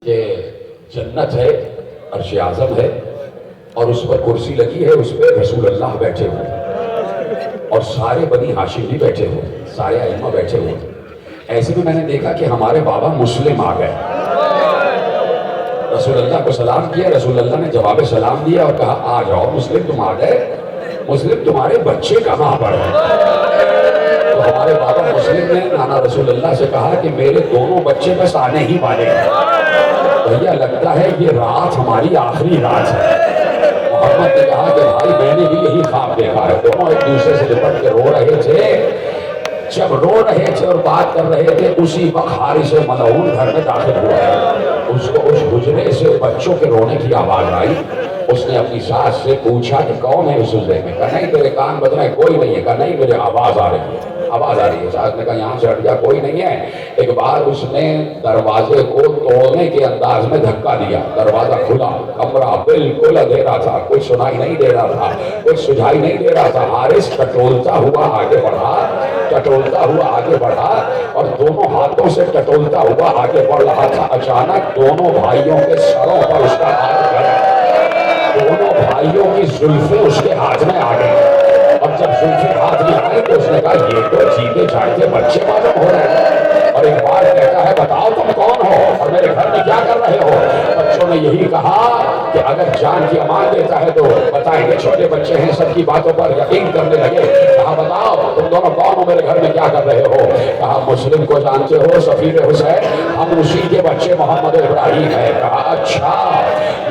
کہ جنت ہے، عرش اعظم ہے، اور اس پر کرسی لگی ہے، اس پہ رسول اللہ بیٹھے ہوئے اور سارے بنی ہاشم بھی بیٹھے ہوئے، سارے ائمہ بیٹھے ہوئے۔ ایسے میں نے دیکھا کہ ہمارے بابا مسلم آ گئے، رسول اللہ کو سلام کیا، رسول اللہ نے جواب سلام دیا اور کہا آ جاؤ مسلم، تم آ گئے، مسلم تمہارے بچے کہاں پر ہیں؟ تو ہمارے بابا مسلم نے نانا رسول اللہ سے کہا کہ میرے دونوں بچے بس آنے ہی والے ہیں، بھیا لگتا ہے یہ رات ہماری آخری رات ہے۔ محمد نے کہا کہ بھائی میں نے بھی یہی خواب دیکھا ہے۔ دونوں ایک دوسرے سے لپٹ کے رو رہے تھے، جب رو رہے تھے اور بات کر رہے تھے اسی وقت حارث ملعون گھر میں داخل ہوا ہے۔ اس کو اس حجرے سے بچوں کے رونے کی آواز آئی، اس نے اپنی ساس سے پوچھا کہ کون ہے اس حجرے میں؟ کہا نہیں تیرے کان بج رہے ہیں، کوئی نہیں ہے۔ کہا نہیں مجھے آواز آ رہی ہے، آواز آ رہی ہے۔ ساس نے کہا یہاں سے ہٹ جا، کوئی نہیں ہے۔ ایک بار اس نے دروازے کو توڑنے کے انداز میں دھکا دیا، دروازہ کھلا، کمرہ بالکل اندھیرا تھا، کوئی سنائی نہیں دے رہا تھا، کوئی سجھائی نہیں دے رہا تھا۔ حارث ٹٹولتا ہوا آگے بڑھا، ٹٹولتا ہوا آگے بڑھا اور دونوں ہاتھوں سے ٹٹولتا ہوا آگے بڑھ رہا تھا۔ اچانک دونوں بھائیوں کے سروں پر اس کا ہاتھ گیا، دونوں بھائیوں کی زلفیں اس کے ہاتھ میں آ گئی، اور جب زلفیں ہاتھ میں آئی تو اس نے کہا یہ تو جیتے جاگتے بچے معلوم ہو رہے ہیں۔ اور ایک بار کہتا ہے بتاؤ تم کون ہو اور میرے گھر میں کیا کر رہے ہو؟ بچوں نے یہی کہا کہ اگر جان کی امان دیتا ہے تو بتائیں گے، چھوٹے بچے ہیں، سب کی باتوں پر یقین کرنے لگے۔ کہا بتاؤ تم دونوں کون ہو، میرے گھر میں کیا کر رہے ہو؟ کہا مسلم کو جانتے ہو، سفیر حسین، ہم اسی کے بچے محمد ابراہیم ہیں۔ کہا اچھا،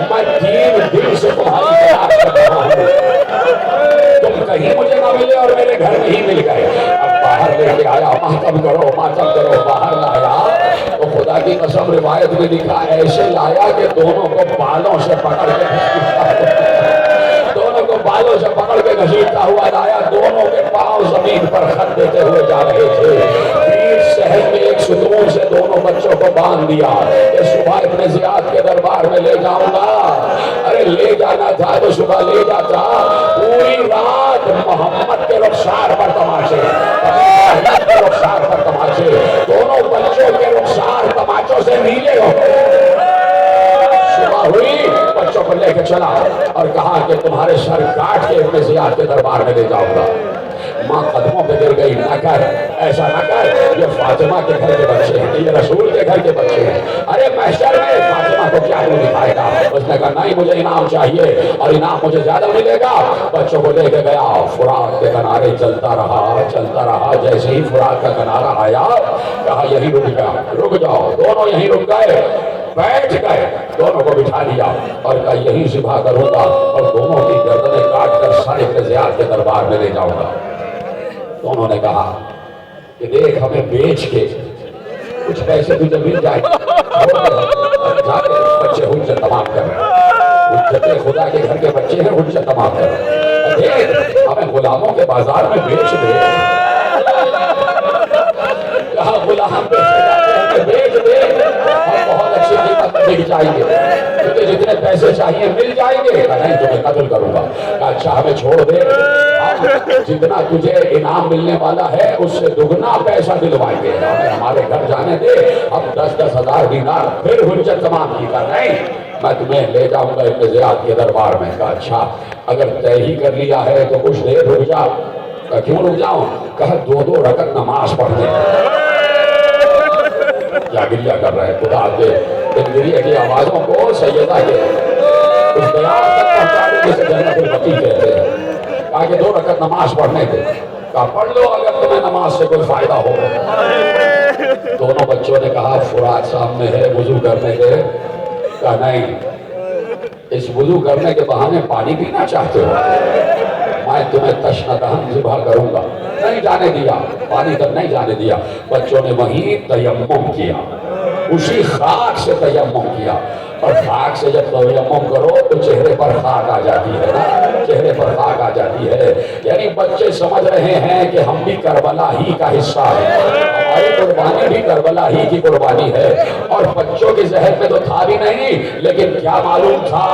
میں 3 دن سے تمہاری تلاش کر رہا ہوں، تم کہیں مجھے نہ ملے اور میرے گھر میں ہی مل گئے۔ اب باہر لے کے آیا، ماتم کرو ماتم کرو، باہر لایا تو خدا کی قسم روایت میں لکھا ایسے لایا کہ دونوں کو بالوں سے پکڑ کے دونوں کو بالوں سے پکڑ کے گھسیٹتا ہوا لایا، دونوں کے پاؤں زمین پر خط دیتے ہوئے جا رہے تھے۔ پھر شہر میں ایک ستون سے دونوں بچوں کو باندھ دیا کہ صبح ابن زیاد کے دربار میں لے جاؤں گا۔ ارے لے جانا تھا تو صبح لے جاتا، پوری رات محمد کے رخسار پر تماشے، محمد کے رخسار پر تماشے، دونوں بچوں کے رخسار تماچوں سے نیلے ہو گئے۔ صبح ہوئی، بچوں کو لے کے چلا اور کہا کہ تمہارے سر کاٹ کے ابن زیاد کے دربار میں لے جاؤں گا۔ ماں قدموں پہ گر گئی، نہ کر، ایسا نہ کر، یہ فاطمہ کے گھر کے بچے ہیں، یہ رسول کے گھر کے بچے ہیں۔ ارے محشر میں فاطمہ کو کیا منہ دکھائے گا؟ اس نے کہا نہیں مجھے انعام چاہیے اور انعام مجھے زیادہ ملے گا۔ بچوں کو لے کے گیا، فرات کے کنارے چلتا رہا، جیسے ہی فرات کا کنارہ آیا کہا یہی رک جا، رک جاؤ، دونوں یہیں رک گئے، بیٹھ گئے، دونوں کو بٹھا لیا اور کہا یہیں ذبح کروں گا اور دونوں کی گردنیں کاٹ کر سر ابن زیاد کے دربار میں لے جاؤں گا۔ دونوں نے کہا کہ دیکھ ہمیں بیچ کے کچھ پیسے تجھے مل جائے، جا کے بچے حجت تمام کر رہے ہیں، حجت خدا کے گھر کے بچے ہیں، حجت تمام کر رہے ہیں، دیکھ ہمیں غلاموں کے بازار میں بیچ دے۔ کہا غلام بیچے جاتے ہیں، ہمیں بیچ دے اور بہت اچھی قیمت میں بک جائیں گے، تجھے جتنے پیسے چاہیے مل جائیں گے۔ کہا نہیں تمہیں قتل کروں گا۔ کہا اچھا ہمیں چھوڑ دے، جتنا تجھے انعام ملنے والا ہے اس سے دگنا پیسہ دلوائیں گے، ہمیں ہمارے گھر جانے دے، ہم 10-10 ہزار دینار پھر حجت تمام کی۔ کہا نہیں میں تمہیں لے جاؤں گا ابن زیاد کے دربار میں۔ کہا اچھا اگر طے ہی کر لیا ہے تو کچھ دیر رک جا۔ کہا کیوں رک جاؤں؟ کہا 2-2 رکعت نماز پڑھنے۔ کیا گریہ کر رہے ہیں خدا کے، ان گریہ کی آوازوں کو سیدہ کے اس دیار تک پہنچا دے جسے جنت البقیع کہتے ہیں۔ کہا کہ 2 رکعت نماز پڑھنے دے۔ کہا پڑھ لو اگر تمہیں نماز سے کوئی فائدہ ہو۔ دونوں بچوں نے کہا فرات سامنے ہے، وضو کرنے دے۔ کہا نہیں، اس وضو کرنے کے بہانے پانی پینا چاہتے ہو؟ میں تمہیں تشنتہن ذبح کروں گا۔ نہیں جانے دیا، پانی تک نہیں جانے دیا۔ بچوں نے وہیں تیمم کیا، اسی خاک سے تیمم کیا، اور خاک سے جب تیمم کرو تو چہرے پر خاک آ جاتی ہے نا، چہرے پر خاک آ جاتی ہے۔ یعنی بچے سمجھ رہے ہیں کہ ہم بھی کربلا ہی کا حصہ ہیں، ہماری قربانی بھی کربلا ہی کی قربانی ہے۔ اور بچوں کے ذہن میں تو تھا بھی نہیں، لیکن کیا معلوم تھا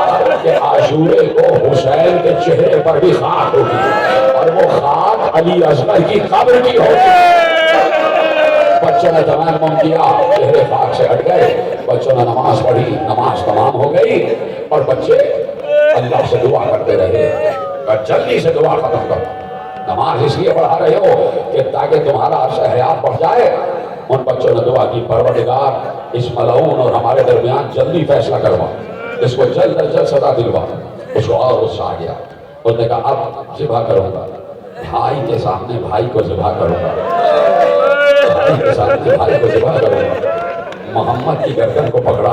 کہ عاشورے کو حسین کے چہرے پر بھی خاک ہوگی، اور وہ خاک علی اصغر کی قبر کی ہوگی۔ بچوں نے تیمم کیا، چہرے خاک سے ہٹ گئے، بچوں نے نماز پڑھی، نماز تمام ہو گئی اور بچے اللہ سے دعا کرتے رہے اور جلدی سے دعا ختم کرو، نماز اس لیے پڑھا رہے ہو کہ تاکہ تمہارا عرصہ حیات بڑھ جائے۔ ان بچوں نے دعا کی، پروردگار اس ملعون اور ہمارے درمیان جلدی فیصلہ کروا، اس کو جلد از جلد سزا دلوا۔ اس کو اور غصہ آ گیا، اس نے کہا اب ذبح کروں گا، بھائی کے سامنے بھائی کو ذبح کروں گا، بھائی کے سامنے بھائی کو ذبح کروں گا۔ محمد کی گردن کو پکڑا،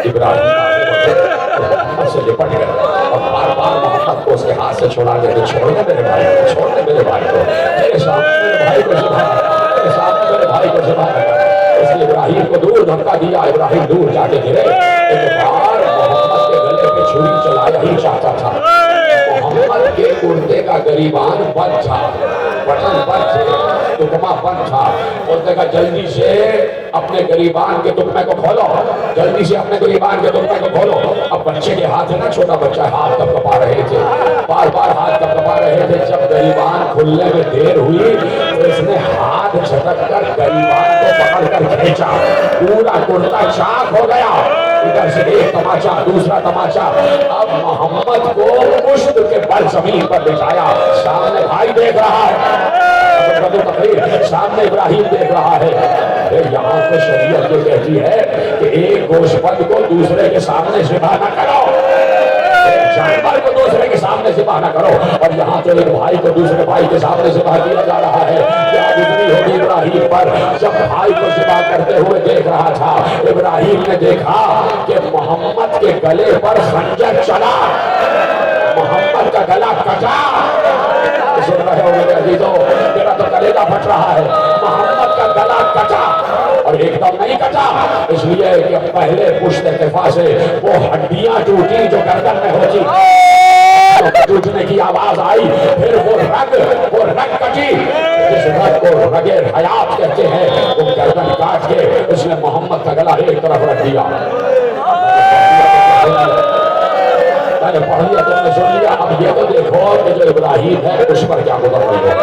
ابراہیم آگے بڑھے اور محمد سے لپٹ گئے اور بار بار محمد کو اس کے ہاتھ سے چھوڑا دے کہ چھوڑ دے میرے بھائی کو، چھوڑ دے میرے بھائی کو، میرے سامنے میرے بھائی کو ذبح کر، میرے سامنے میرے بھائی کو ذبح کر۔ اس نے ابراہیم کو دور دھکا دیا، ابراہیم دور جا کے گرے، ایک بار محمد کے گلے پہ چھری چلایا ہی چاہتا تھا۔ محمد کے کرتے کا گریبان بند تھا، بٹن بند تھے، تکمہ بند تھا۔ اس نے کہا جلدی سے اپنے گریبان کے تکمے کو کھولو، جلدی سے اپنے گریبان کے تکمے کو کھولو۔ اب بچے کے ہاتھ ہے نا، چھوٹا بچہ ہاتھ کب کپا رہے تھے، بار بار ہاتھ کب کپا رہے تھے۔ جب گریبان کھلنے میں دیر ہوئی تو اس نے ہاتھ جھٹک کر گریبان کو پکڑ کر کھینچا، پورا کرتا چاک ہو گیا۔ ادھر سے ایک تماچا، دوسرا تماچا، اب محمد کو پشت کے بل زمین پر بٹھایا، سامنے بھائی دیکھ رہا ہے، سامنے ابراہیم دیکھ رہا ہے۔ یہاں تو شریعت یہ کہتی ہے کہ ایک گوشت بند کو دوسرے کے سامنے ذبح نہ کرو، ایک جانور کو دوسرے کے سامنے ذبح نہ کرو، اور یہاں تو ایک بھائی کو دوسرے بھائی کے سامنے ذبح کیا جا رہا ہے۔ کیا گزری ہوگی ابراہیم پر جب بھائی کو ذبح کرتے ہوئے دیکھ رہا تھا۔ ابراہیم نے دیکھا کہ محمد کے گلے پر خنجر چلا، محمد کا گلا کٹا۔ سن رہے ہو میرے عزیزو، میرا تو کلیجہ پھٹ رہا ہے۔ محمد کا گلا کٹا، اور ایک دم نہیں کٹا، اس لیے کہ پہلے پشت کفا سے وہ ہڈیاں ٹوٹی جو گردن میں ہوتی، ٹوٹنے کی آواز آئی، پھر وہ رگ کٹی، جس رگ کو رگ حیات کہتے ہیں، وہ گردن کاٹ کے اس نے محمد کا گلا ایک طرف رکھ دیا۔ میں نے پڑھ لیا، تم نے سن لیا، اب یہ تو دیکھو کہ جو ابراہیم ہے اس پر کیا گزر رہی ہے۔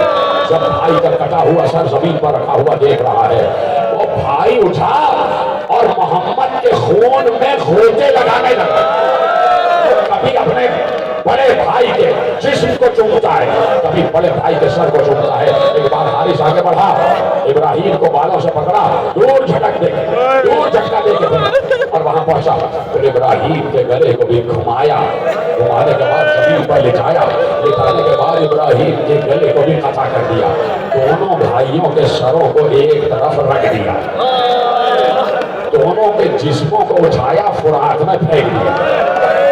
جب بھائی کا کٹا ہوا سر زمین پر رکھا ہوا دیکھ رہا ہے، وہ بھائی اٹھا اور محمد کے خون میں غوطے لگانے لگا۔ کبھی اپنے بڑے بھائی کے جسم کو چومتا ہے، کبھی بڑے بھائی کے سر کو چومتا ہے۔ ایک بار حارث آگے بڑھا، ابراہیم کو بالوں سے پکڑا، دور جھٹک دے، دور جھٹکا دے کے اور وہاں پہنچا، پھر ابراہیم کے گلے کو بھی گھمایا، گھمانے کے بعد زمین پر لٹایا، لٹانے کے بعد ابراہیم کے گلے کو بھی قطع کر دیا، دونوں بھائیوں کے سروں کو ایک طرف رکھ دیا، دونوں کے جسموں کو اٹھایا، فرات میں پھینک دیا،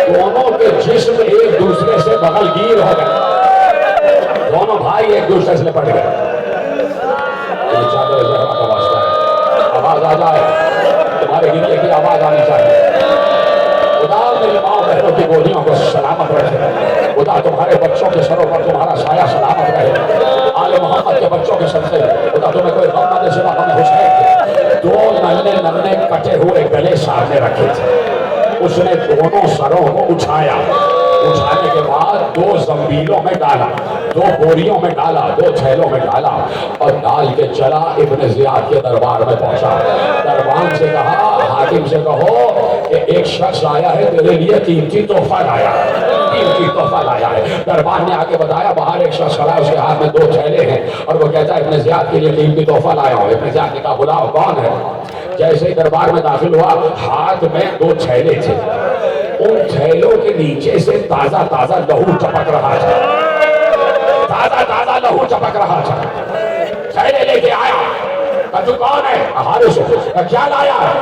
دونوں کے جسم ایک دوسرے سے بغل گیر ہو گئے، دونوں بھائی ایک دوسرے سے لپٹ گئے۔ آواز آ جائے، تمہارے گرنے کی آواز آنی چاہیے۔ خدا میری ماں بہنوں کی گولیوں کو سلامت رکھے، خدا تمہارے بچوں کے سروں پر تمہارا سایہ سلامت رہے، آل محمد کے بچوں کے سر سے خدا تمہیں کوئی غم نہ دے، سوا ہمیں حسین کے دو ننھے کٹے ہوئے گلے سامنے رکھے تھے، اس نے دونوں سروں کو اٹھایا، اٹھانے کے بعد دو زنبیلوں میں ڈالا، دو بوریوں میں ڈالا، دو تھیلوں میں ڈالا، اور ڈال کے چلا ابن زیاد کے دربار میں پہنچا۔ دربان سے کہا، حاکم سے کہو کہ ایک شخص آیا ہے تیرے لیے قیمتی تحفہ لایا ہے، قیمتی تحفہ لایا ہے۔ دربان نے آگے بتایا، باہر ایک شخص کھڑا ہے، اس کے ہاتھ میں دو تھیلے ہیں، اور وہ کہتا ہے ابن زیاد کے لیے قیمتی تحفہ لایا ہوں۔ ابن زیاد نے کہا بلاؤ، کون ہے؟ جیسے ہی دربار میں داخل ہوا، ہاتھ میں دو تھیلے تھے، ان تھیلوں کے نیچے سے تازہ تازہ لہو چپک رہا تھا، تازہ تازہ لہو چپک رہا تھا۔ تھیلے لے کے آیا، کہا تو کون ہے؟ حارث، کہا کیا لایا ہے؟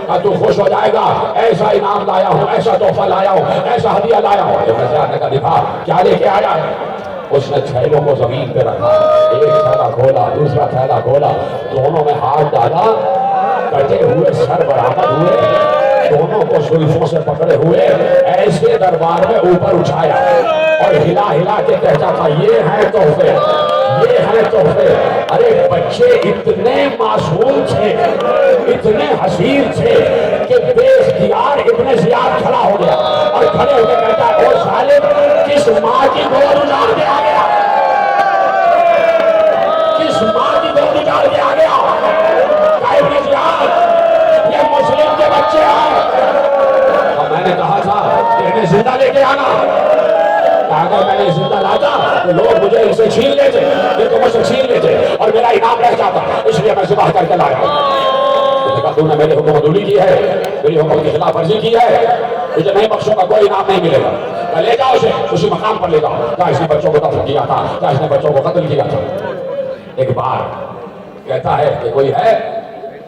کہا تو خوش ہو جائے گا، ایسا انعام لایا ہوں، ایسا تحفہ لایا ہوں، ایسا ہدیہ لایا ہوں۔ ابن زیاد نے کہا دکھا کیا لے کے آیا ہے؟ اس نے تھیلوں کو زمین پہ رکھا، ایک تھیلا کھولا، دوسرا تھیلا کھولا، دونوں میں ہاتھ ڈالا، کٹے ہوئے سر برآمد ہوئے، دونوں کو زلفوں سے پکڑے ہوئے ایسے دربار میں اوپر اٹھایا اور ہلا ہلا کے کہتا تھا یہ ہیں تحفے، یہ ہیں تحفے۔ ارے بچے اتنے معصوم تھے، اتنے حسین تھے کہ بے اختیار ابن زیاد کھڑا ہو گیا اور کھڑے ہو کے کہتا ہے او ظالم، کس ماں کی گود اجاڑ کے آ گیا، کس ماں کی گود اجاڑ کے آ گیا؟ زندہ لے کے آنا. اگر میں نے زندہ لاتا تو لوگ مجھے ان سے چھین لیتے, ان کو مجھ سے چھین لیتے اور میرا انعام رہ جاتا, اس لیے میں ذبح کر کے لایا. کہا تو نے میرے حکم عدولی کی ہے, میری حکم کی خلاف ورزی کی ہے, مجھے نہیں بخشوں کا کوئی انعام نہیں ملے گا. کہ لے جاؤ اسے اسی مقام پر لے جاؤ جہاں اس نے بچوں کو دفن کیا تھا, جہاں اس نے بچوں کو قتل کیا تھا. ایک بار کہتا ہے کہ کوئی ہے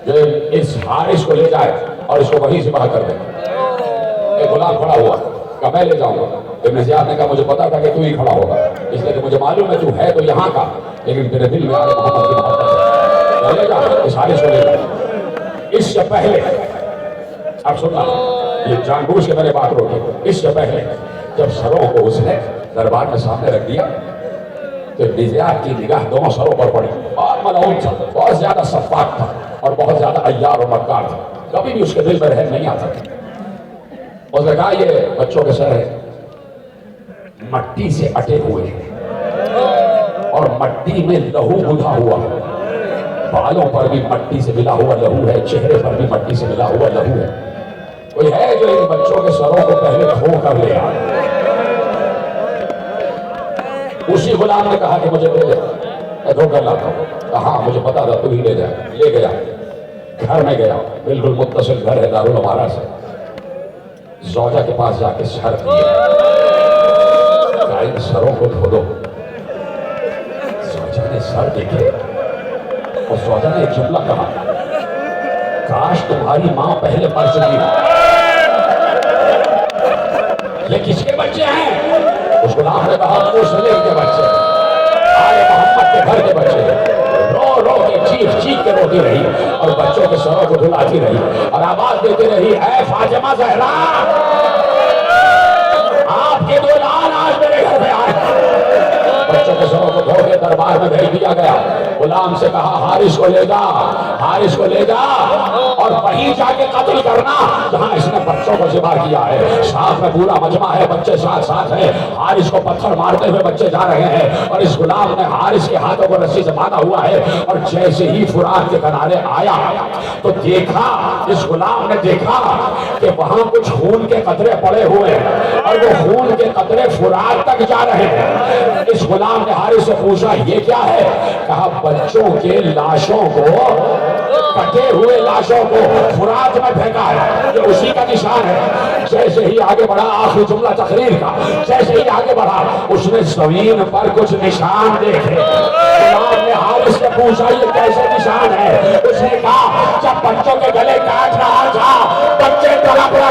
جو اس حارث کو لے جائے اور اس کو وہیں ذبح کر دے. ایک غلام کھڑا ہوا, کہا میں لے جاؤں گا. ابن زیاد نے کہا مجھے پتا تھا کہ تو ہی کھڑا ہوگا, اس لیے کہ مجھے معلوم ہے تو ہے تو یہاں کا, لیکن تیرے دل میں آل محمد کی محبت ہے. لے جا اس حارث کو لے جا. اس سے پہلے اب سننا, یہ جان بوجھ کے میں نے بات روکی. اس سے پہلے جب سروں کو اس نے دربار میں سامنے رکھ دیا تو ابن زیاد کی نگاہ دونوں سروں پر پڑی. اور ملعون تھا, بہت زیادہ سفاک تھا اور بہت زیادہ عیار اور مکار تھا. کبھی بھی اس کے دل میں رحم نہیں آتا. اس نے کہا یہ بچوں کے سر ہے مٹی سے اٹے ہوئے ہیں اور مٹی میں لہو گدھا ہوا, بالوں پر بھی مٹی سے ملا ہوا لہو ہے, چہرے پر بھی مٹی سے ملا ہوا لہو ہے. کوئی ہے جو ان بچوں کے سروں کو پہلے دھو کر لے آئے. اسی غلام نے کہا کہ مجھے دے دے, میں دھو کر لاتا ہوں. کہا مجھے پتا تھا تو ہی لے جائے. لے گیا, گھر میں گیا, بالکل متصل گھر ہے دارالامارہ سے. زوجہ کے پاس جا کے سر دیے, کہا ان سروں کو دھو دو. زوجہ نے سر دیکھے اور زوجہ نے ایک جملہ کہا, کاش تمہاری ماں پہلے مر چکی ہو. یہ کس کے بچے ہیں؟ اس غلام نے کہا مسلم کے بچے, آل محمد کے گھر کے بچے. رو رو کے چیخ چیخ کے روتی رہی اور بچوں کے سروں کو دھلاتی رہی اور آواز دیتی رہی, اے فاطمہ زہرا, آپ کے دو لال آج میرے گھر میں آئے. بچوں کے سروں کو دھو کے دربار میں بھیج دیا گیا. غلام سے کہا حارث کو لے جا, حارث کو لے جا اور وہیں جا کے قتل کرنا جہاں اس نے بچوں کو ذبح کیا ہے. ساتھ میں پورا مجمع ہے, بچے ساتھ ساتھ ہیں. حارث کو پتھر مارتے ہوئے بچے جا رہے ہیں اور اس غلام نے حارث کے ہاتھوں کو رسی سے باندھا ہوا ہے. اور جیسے ہی فرات کے کنارے آیا تو دیکھا, اس غلام نے دیکھا کہ وہاں کچھ خون کے قطرے پڑے ہوئے ہیں اور وہ خون کے قطرے فرات تک جا رہے ہیں. اس غلام نے حارث سے پوچھا یہ کیا ہے؟ کہا بچوں کے لاشوں کو, کٹے ہوئے لاشوں کو فرات میں پھینکا ہے, یہ اسی کا نشان ہے. جیسے ہی آگے بڑھا, آخری جملہ تقریر کا, جیسے ہی آگے بڑھا اس نے زمین پر کچھ نشان دیکھے. غلام نے حارث سے پوچھا یہ کیسے نشان ہے؟ اس نے کہا جب بچوں کے گلے کاٹ رہا تھا بچے تڑپ رہے